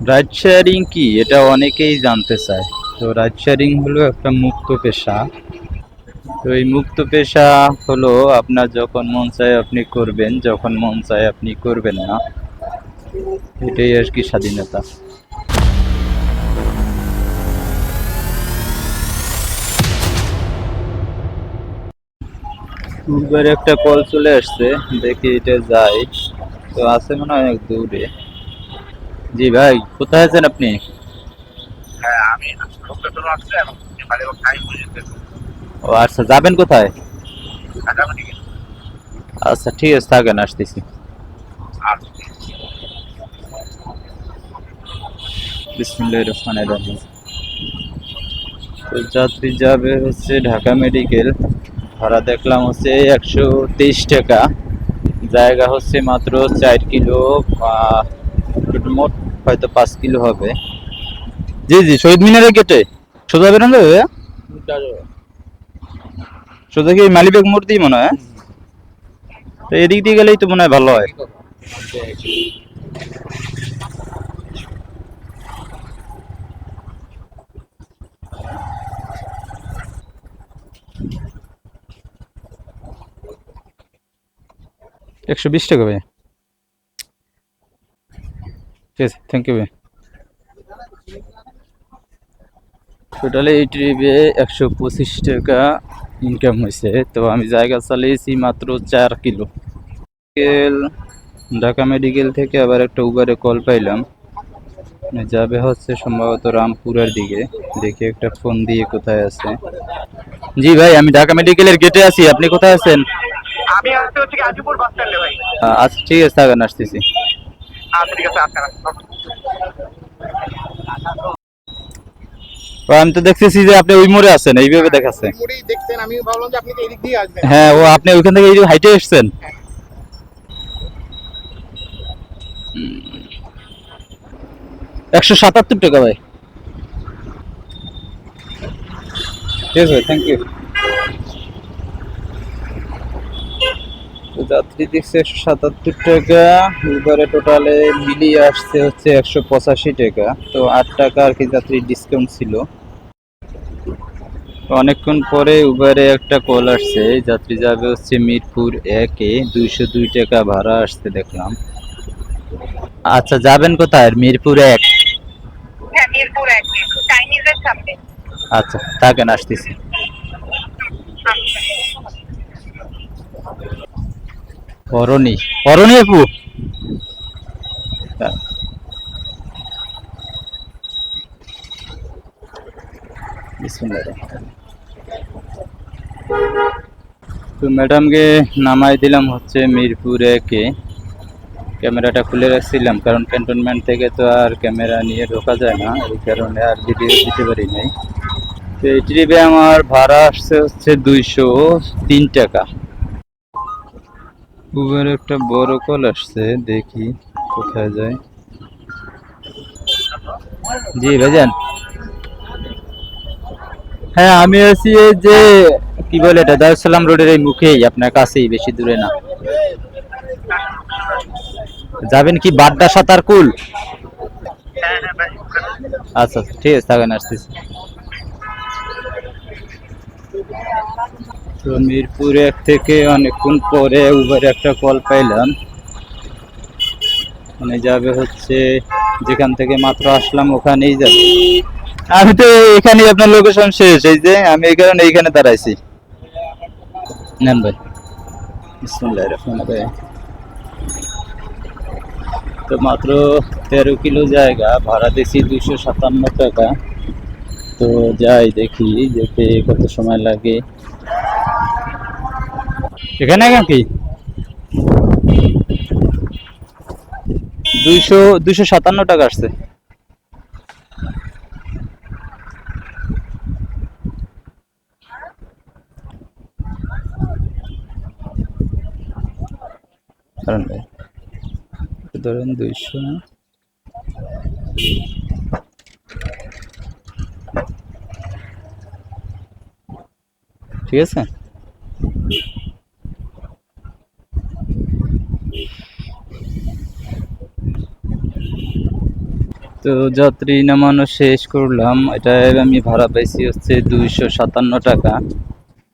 Ride sharing কি এটা অনেকেই জানতে চায়। তো রাইড শেয়ারিং হলো একটা মুক্ত পেশা। তো এই মুক্ত পেশা হলো আপনার যখন মন চায় আপনি করবেন, যখন মন চায় আপনি করবেন না। এটাই আর কি স্বাধীনতা। উবার একটা কল চলে আসছে, দেখি এটা যায়। তো আছে মনে হয় অনেক দূরে। জি ভাই, কোথায় আছেন আপনি? হ্যাঁ, আমি লোকেশন আছে এখন মানে টাইম বুঝতে ও আচ্ছা, যাবেন কোথায়? আগামী দিকে আচ্ছা ঠিক আছে, থাকেন, আসতেছি। আর বিসমিল্লাহির রহমানির রহিম। তো যাত্রী যাবে হচ্ছে ঢাকা মেডিকেল। ভাড়া দেখলাম হচ্ছে 123 টাকা। জায়গা হচ্ছে মাত্র 4 কিলো। মোট হয়তো 5 কিলো হবে। জি জি, শহীদ মিনারের গেটে সোজা বেরোন যাবে। সোজা কি মালিবাগ মোড় দিয়ে মনে হয়, হ্যাঁ? তো এদিক দিয়ে গেলেই তো মনে হয় ভালো হয়। 120 টাকা ভাই। ঠিক আছে, থ্যাংক ইউ ভাই। টোটালে এই ট্রিপে 125 টাকা ইনকাম হয়েছে। তো আমি জায়গা চালিয়েছি মাত্র 4 কিলো। ঢাকা মেডিকেল থেকে আবার একটা উবারে কল পাইলাম, যাবে হচ্ছে সম্ভবত রামপুরের দিকে। দেখি একটা ফোন দিয়ে কোথায় আছে। জি ভাই, আমি ঢাকা মেডিকেলের গেটে আছি, আপনি কোথায় আছেন? আমি আসতে হচ্ছে গাজীপুর বাস স্ট্যান্ডে ভাই। আচ্ছা ঠিক আছে, থাকেন, আসতেছি। আচ্ছা ঠিক আছে, আসেন তো আমি তো দেখতেছি যে আপনি ওই মোড়ে আছেন, এইভাবে দেখাচ্ছে। ওই মোড়েই দেখতেন, আমি ভাবলাম যে আপনি তো এদিক দিয়ে আসবেন। হ্যাঁ, ও আপনি ওইখান থেকে এই যে হাইটে এসছেন। 177 টাকা ভাই। ঠিক আছে ভাই, থ্যাংক ইউ। তো যাত্রী দেখছে 177 টাকা। উবারে টোটালে মিলিয়ে আসছে হচ্ছে 185 টাকা। তো 8 টাকা আর কি যাত্রী ডিসকাউন্ট ছিল। তো অনেকক্ষণ পরে উবারে একটা কল আসছে, যাত্রী যাবে হচ্ছে মিরপুর 1-এ, 202 টাকা ভাড়া আসছে দেখলাম। আচ্ছা, যাবেন কোথায়? মিরপুর 1। হ্যাঁ, মিরপুর এক চাইনিজের সামনে। আচ্ছা থাকেন, আসতেছি। অরণি, অরণি আপু। বিসমিল্লাহির রহমানির রহিম। তো ম্যাডামকে নামাই দিলাম হচ্ছে মিরপুর 1-এ। ক্যামেরাটা খুলে রাখছিলাম কারণ ক্যান্টনমেন্ট থেকে তো আর ক্যামেরা নিয়ে ঢোকা যায় না, এই কারণে আর ভিডিও দিতে পারি নাই। তো এই ট্রিপে আমার ভাড়া আসছে হচ্ছে 203 টাকা। উবের একটা বড় কল আসছে, দেখি কোথায় যায়। জি ভাইজান। হ্যাঁ আমি আছি এই যে কি বলে এটা, দারুসালাম রোডের এই মুখেই, আপনার কাছেই, বেশি দূরে না। যাবেন কি বাড্ডা সাতারকুল? হ্যাঁ হ্যাঁ ভাই। আচ্ছা আচ্ছা, ঠিক আছে, থাকেন, আসতেছি। তো মিরপুর 1 থেকে অনেকক্ষণ পরে উবের একটা কল পাইলাম, মানে যাবে হচ্ছে যেখান থেকে মাত্র আসলাম ওখানেই যাবে। আমি তো এখানে, আপনার লোকেশন শেষ, এই যে আমি এই কারণে এইখানে দাঁড়াইছি। নেন ভাই। বিসমিল্লাহির রহমানির রহিম। তো মাত্র 13 কিলো জায়গা, ভাড়া দিছি 257 টাকা। তো যাই দেখি, যেতে কত সময় লাগে। এখানে কি 257 টাকা আসছে। কারণ ভাই ধরেন 200, ঠিক আছে। তো যাত্রী নামানো শেষ করলাম, এটা আমি ভাড়া পাইছি হচ্ছে 257 টাকা।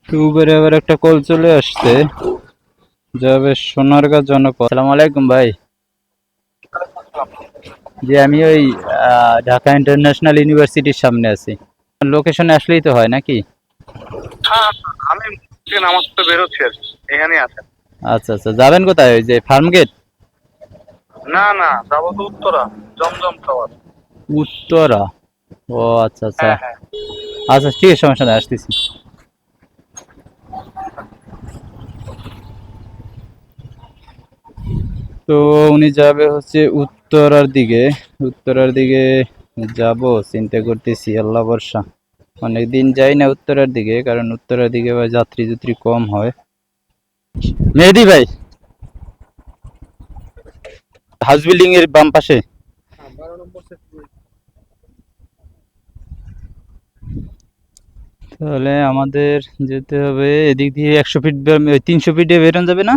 তো উবেরে আবার একটা কল চলে আসছে, যাবে সোনারগাঁ জনপদ। আসসালামু আলাইকুম ভাই। জি আমি ওই ঢাকা ইন্টারন্যাশনাল ইউনিভার্সিটির সামনে আছি। লোকেশনে আসলেই তো হয় নাকি? হ্যাঁ, আমি নামাজ তো বেরোচ্ছি আর কি। এখানেই আছেন? আচ্ছা আচ্ছা, যাবেন কোথায়? ওই যে ফার্ম গেট? না না, যাবো তো উত্তরা, জমজম টাওয়ার। উত্তরা? ও আচ্ছা আচ্ছা। হ্যাঁ হ্যাঁ। আচ্ছা ঠিক আছে, সমস্যা নেই, আসতেছি। তো উনি যাবে হচ্ছে উত্তরার দিকে। উত্তরার দিকে যাব চিন্তা করতেছি, আল্লাহ ভরসা। অনেকদিন যাই না উত্তরার দিকে, কারণ উত্তরার দিকে আবার যাত্রী যাত্রী কম হয়। মেহেদি ভাই, হাউস বিল্ডিং এর বাম পাশে। তাহলে আমাদের যেতে হবে এদিক দিয়ে 100 ফিট, 300 ফিট দিয়ে বেরোনো যাবে না?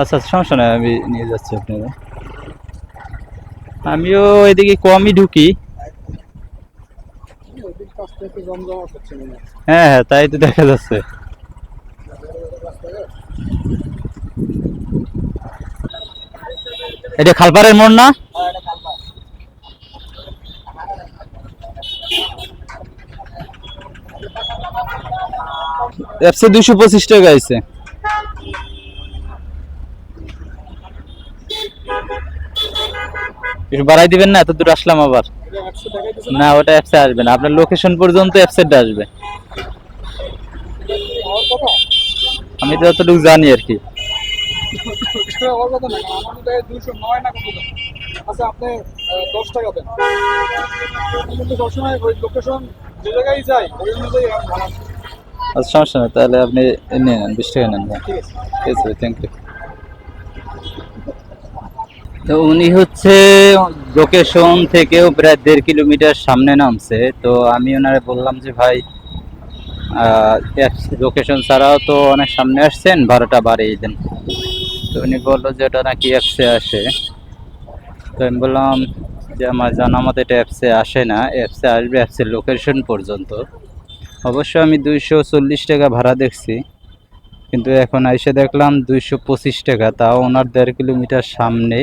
আচ্ছা আচ্ছা, সমস্যা নাই, আমি নিয়ে যাচ্ছি আপনারা। আমিও এদিকে কমই ঢুকি। হ্যাঁ হ্যাঁ, তাই তো দেখা যাচ্ছে। এটা খালপাড়ের মোড় না? এফসি 225 টাকা আছে। একটু বাড়াই দিবেন না, এত দূর আসলাম আবার। না, ওটা অ্যাপসে আসবে না, আপনার লোকেশন পর্যন্ত অ্যাপসেটটা আসবে। আমি তো যতটুকু জানি আর কি। আচ্ছা আপনি 10 টাকা দেন, কিন্তু সবসময় ওই লোকেশন যে জায়গায় যাই ওই অনুযায়ী ভাড়া। আচ্ছা সমস্যা নেই, তাহলে আপনি নিয়ে নেন, 20 টাকা নেন। ঠিক আছে। ঠিক আছে, থ্যাংক ইউ। তো উনি হচ্ছে লোকেশন থেকেও প্রায় 1.5 কিলোমিটার সামনে নামছে। তো আমি ওনারে বললাম যে ভাই, লোকেশন ছাড়াও তো অনেক সামনে আসছেন, ভাড়াটা বাড়িয়ে দেন। তো উনি বললো যে ওটা নাকি অ্যাপসে আসে। তো আমি বললাম যে আমার জানা মতো এটা অ্যাপসে আসে না, অ্যাপসে আসবে অ্যাপসের লোকেশন পর্যন্ত। অবশ্য আমি 240 টাকা ভাড়া দেখছি, কিন্তু এখন এসে দেখলাম 225 টাকা, তাও ওনার 1.5 কিলোমিটার সামনে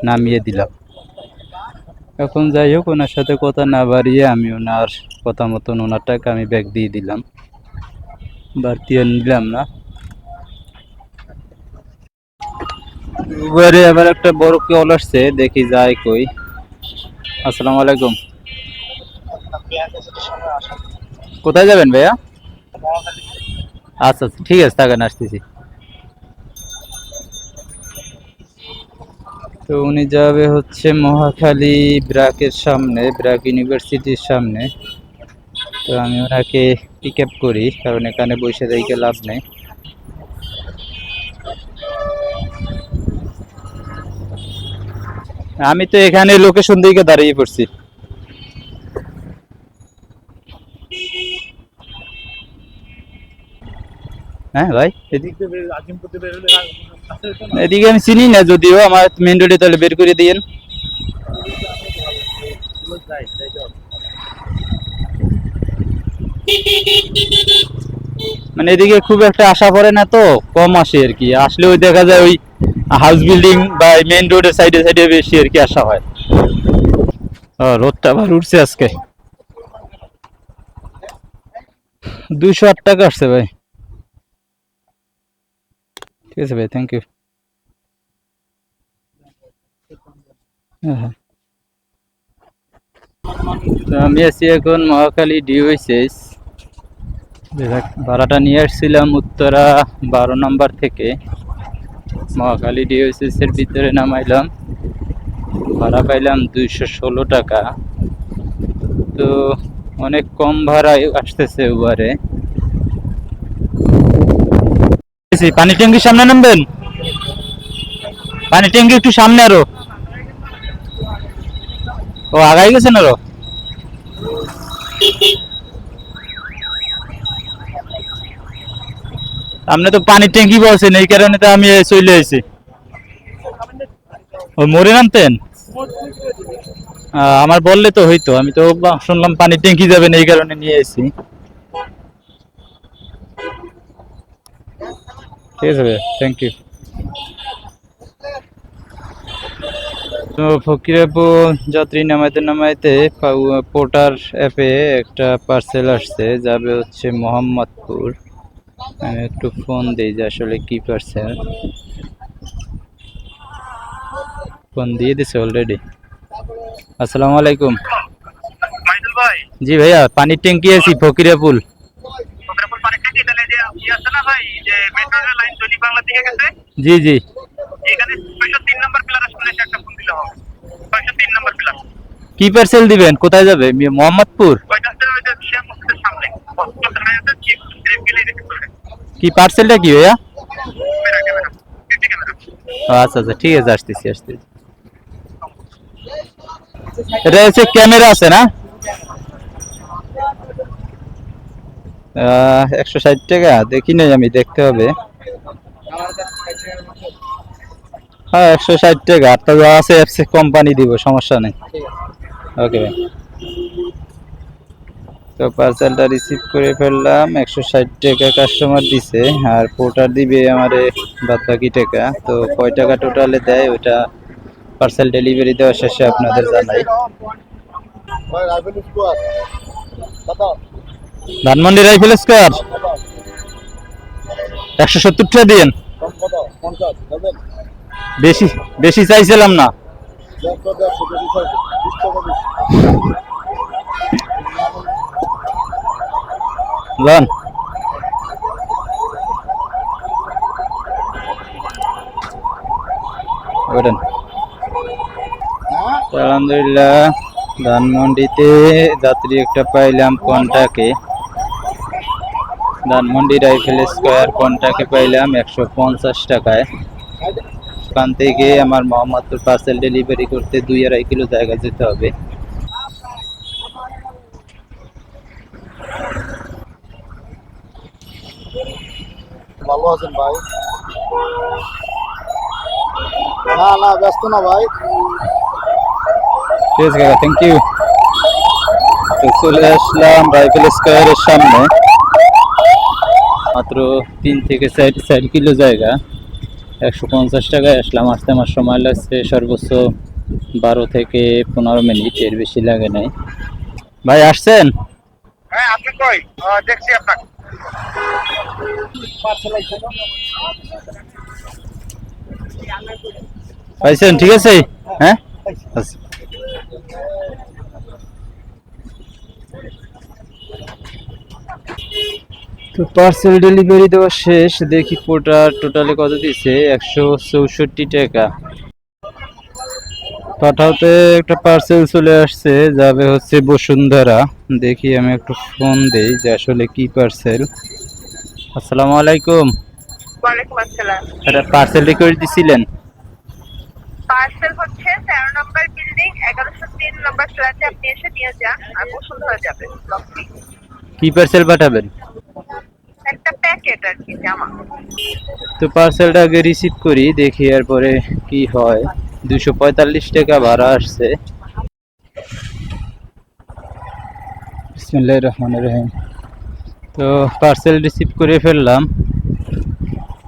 নামিয়ে দিলাম। এখন যাই হোক, ওনার সাথে কথা না বাড়িয়ে আমি ওনার কথা মতন ওনার টাকা আমি ব্যাক দিয়ে দিলাম, বাড়তি আর নিলাম না। উবারে আবার একটা বড় কল আসছে, দেখি যায় কই। আসসালামু আলাইকুম। কোথায় যাবেন ভাইয়া? আচ্ছা আচ্ছা, ঠিক আছে, থাকেন, আসতেছি। তো উনি যাবে হচ্ছে মহাখালী ব্র্যাকের সামনে, ব্র্যাক ইউনিভার্সিটির সামনে। তো আমি ওনাকে পিক আপ করি, কারণ এখানে বসে থেকে লাভ নেই। আমি তো এখানে লোকেশন দিকে দাঁড়িয়ে পড়ছি। হ্যাঁ ভাই, এদিকে আমি চিনি না, যদিও আমার মেন রোডে, তাহলে বের করে দিয়েন। মানে এদিকে খুব একটা আশা পড়ে না, তো কম আসে আর কি। আসলে ওই দেখা যায় ওই হাউস বিল্ডিং বা মেন রোডের সাইডে সাইডে বেশি আর কি আসা হয়। রোদটা আবার উঠছে আজকে। 208 টাকা আসছে ভাই। ঠিক আছে ভাই, থ্যাংক ইউ। হ্যাঁ হ্যাঁ। তো আমি আছি এখন মহাখালী ডিওএইচএস। ভাড়াটা নিয়ে আসছিলাম উত্তরা 12 নম্বর থেকে। মহাখালী ডিওএইচএস এর ভিতরে নামাইলাম, ভাড়া পাইলাম 216 টাকা। তো অনেক কম ভাড়ায় আসতেছে উবারে। পানি ট্যাঙ্কির সামনে নামবেন, পানি ট্যাঙ্কি একটু সামনে আরো। ও আগাই গেছেন আরো। আপনি তো পানির ট্যাঙ্কি বলছেন, এই কারণে তো আমি চলে এসেছি। ও মোড়ে নামতেন? আমার বললে তো হইতো, আমি তো শুনলাম পানির ট্যাঙ্কি যাবেন এই কারণে নিয়ে এসেছি। ঠিক আছে ভাই, থ্যাংক ইউ। তো ফকিরাপুর যাত্রী নামাইতে নামাইতে পোর্টার অ্যাপে একটা পার্সেল আসছে, যাবে হচ্ছে মোহাম্মদপুর। আমি একটু ফোন দিই যে আসলে কি পার্সেল। ফোন দিয়ে দিছে অলরেডি। আসসালামু আলাইকুম। মাইদুল ভাই, জি ভাইয়া, পানির ট্যাঙ্কি আছি ফকিরাপুর। ফকিরাপুর পানি থেকে তাহলে যে আছে না ভাই, যে মেট্রো রেল লাইন দৈনিক বাংলা থেকে গেছে, জি জি। এখানে 603 নম্বর পিলার আসলে একটা ফোন দিলে হবে। 603 নম্বর পিলার। কি পার্সেল দিবেন? কোথায় যাবে? মোহাম্মদপুর? ওইটা হচ্ছে ওই যে শিয়া মসজিদের সামনে। হসপিটাল আছে, চিপ গেলে রিসিভ করবে। কি পার্সেলটা কি ভাইয়া? Camera camera, CC camera. আচ্ছা আচ্ছা, ঠিক আছে, আসতেছি আসতেছি। এটা হচ্ছে ক্যামেরা আছে না? 160 টাকা দেখি নাই আমি, দেখতে হবে। হ্যাঁ 160 টাকা, আর তো আছে এফসি কোম্পানি দিব, সমস্যা নেই। ওকে ভাই। তো পার্সেলটা রিসিভ করে ফেললাম, 160 টাকা কাস্টমার দিছে, আর পোর্টার দিবে আমারে বাদ বাকি টাকা। তো কয় টাকা টোটালে দেয় ওটা পার্সেল ডেলিভারি দেওয়া শেষে আপনাদের জানাই। ভাই রাইফেল স্কোয়ার কত? ধানমন্ডি রাইফেল স্কোয়ার 170 টাকা দিন। কম কত? 50 দেবেন? বেশি বেশি চাইছিলাম না। 100 বেশি 20 টাকা বেশি। লন ওঠেন। আলহামদুলিল্লাহ, ধানমন্ডিতে যাত্রী একটা পাইলাম কন্টাকে। ধানমন্ডি রাইফেল স্কোয়ার কন্টাকে পাইলাম 150 টাকায়। ওখান থেকে আমার মোহাম্মদপুর পার্সেল ডেলিভারি করতে 2-2.5 কিলো জায়গা যেতে হবে। ভালো আছেন ভাই? না না, ব্যস্ত না ভাই। ঠিক আছে কাকা, থ্যাংক ইউ। তো চলে আসলাম রাইফেল স্কোয়ারের সামনে, মাত্র 3 থেকে 4 কিলো জায়গা, 150 টাকায় আসলাম। আসতে আমার সময় লাগছে সর্বোচ্চ 12 থেকে 15 মিনিট, এর বেশি লাগে নাই। ভাই আসছেন? হ্যাঁ, আপনি কই? দেখছি আপনাকে। পাইছেন? ঠিক আছে, হ্যাঁ আচ্ছা। তো পার্সেল ডেলিভারি দেওয়া শেষ, দেখি পোর্টার টোটালে কত দিছে, 164 টাকা। পাঠাতে একটা পার্সেল চলে আসছে, যাবে হচ্ছে বসুন্ধরা। দেখি আমি একটু ফোন দেই যে আসলে কি পার্সেল। আসসালামু আলাইকুম। ওয়ালাইকুম আসসালাম। এটা পার্সেলটা করে দিছিলেন? পার্সেল হচ্ছে 13 নম্বর বিল্ডিং 1103 নম্বর ফ্ল্যাটে আপনি এসে নিয়ে যান, আর বসুন্ধরা যাবেন ব্লক বি। কি পার্সেল পাঠাবেন? একটা প্যাকেট আর কি, জামা। তো পার্সেলটা আগে রিসিভ করি, দেখি এরপরে কি হয়। 245 টাকা ভাড়া আসছে। বিসমিল্লাহির রহমানির রহিম। তো পার্সেল রিসিভ করে ফেললাম।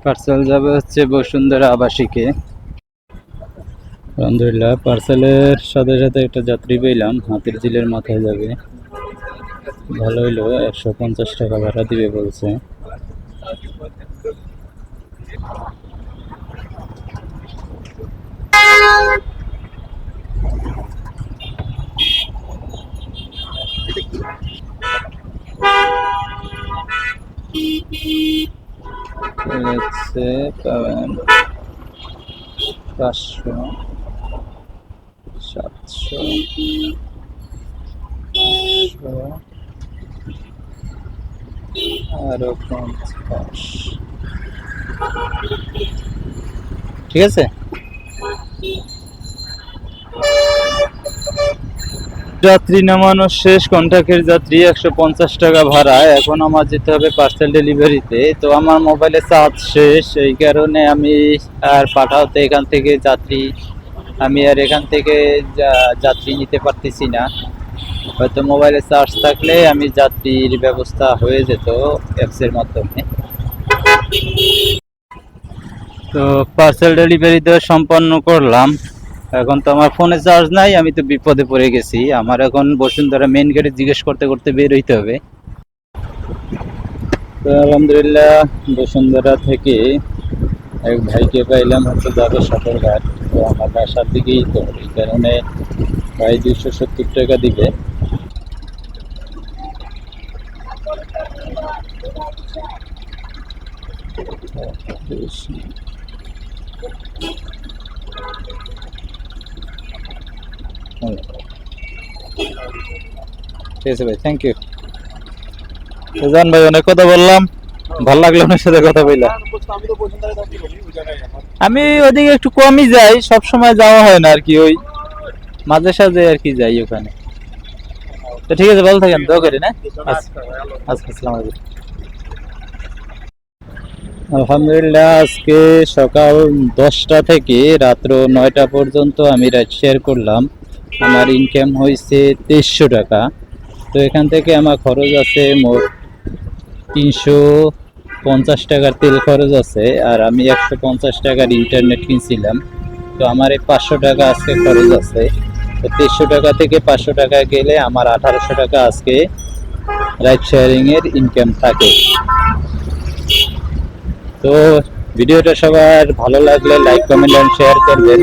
পার্সেল যাবে হচ্ছে বসুন্ধরা আবাসিকে। আলহামদুলিল্লাহ, পার্সেলের সাথে সাথে একটা যাত্রী পেলাম, হাতির ঝিলের মাথায় যাবে। ভালো হইলো, 150 টাকা ভাড়া দিবে বলছে। হচ্ছে পাবেন 500, 700, 500, আরো 50। ঠিক আছে। যাত্রী নামানো শেষ, কন্টাক্টের যাত্রী 150 টাকা ভাড়া। এখন আমার যেতে হবে পার্সেল ডেলিভারিতে। তো আমার মোবাইলে চার্জ শেষ, এই কারণে আমি আর পাঠাতে এখান থেকে যাত্রী আমি আর এখান থেকে যাত্রী নিতে পারতেছি না। হয়তো মোবাইলে চার্জ থাকলে আমি যাত্রীর ব্যবস্থা হয়ে যেত অ্যাপসের মাধ্যমে। তো পার্সেল ডেলিভারি দেওয়া সম্পন্ন করলাম। এখন তো আমার ফোনে চার্জ নাই, আমি তো বিপদে পড়ে গেছি। আমার এখন বসুন্ধরা মেইন গেটে জিজ্ঞেস করতে করতে বের হইতে হবে। তো আলহামদুলিল্লাহ বসুন্ধরা থেকে এক ভাইকে পাইলাম, হচ্ছে যাবে সদরঘাট। তো আমার বাসার দিকেই, তো এই কারণে ভাই 270 টাকা দিবে। ঠিক আছে ভাই, থ্যাংক ইউ। জান ভাই, অনেক কথা বললাম, ভালো লাগলো আপনার সাথে কথা বললাম। আমি তো বসুন্ধরায় থাকি, বলি ওই জায়গায় আমার। আমি ওদিকে একটু কমই যাই, সব সময় যাওয়া হয় না আর কি, ওই মাঝে সাঝে আর কি যাই ওখানে। তো ঠিক আছে, ভালো থাকেন, দোয়া করি না। আচ্ছা, আসসালামু আলাইকুম। আলহামদুলিল্লাহ আজকে সকাল 10টা থেকে রাত্র 9টা পর্যন্ত আমি রাইড শেয়ার করলাম। আমার ইনকাম হয়েছে 2300 টাকা। তো এখান থেকে আমার খরচ আছে মোট 350 টাকার তেল খরচ আছে, আর আমি 150 টাকার ইন্টারনেট কিনছিলাম। তো আমার এই 500 টাকা আজকে খরচ আছে। তো 2300 টাকা থেকে 500 টাকা গেলে আমার 1800 টাকা আজকে রাইড শেয়ারিং এর ইনকাম থাকে। তো ভিডিওটা সবার ভালো লাগলে লাইক, কমেন্ট এন্ড শেয়ার করবেন।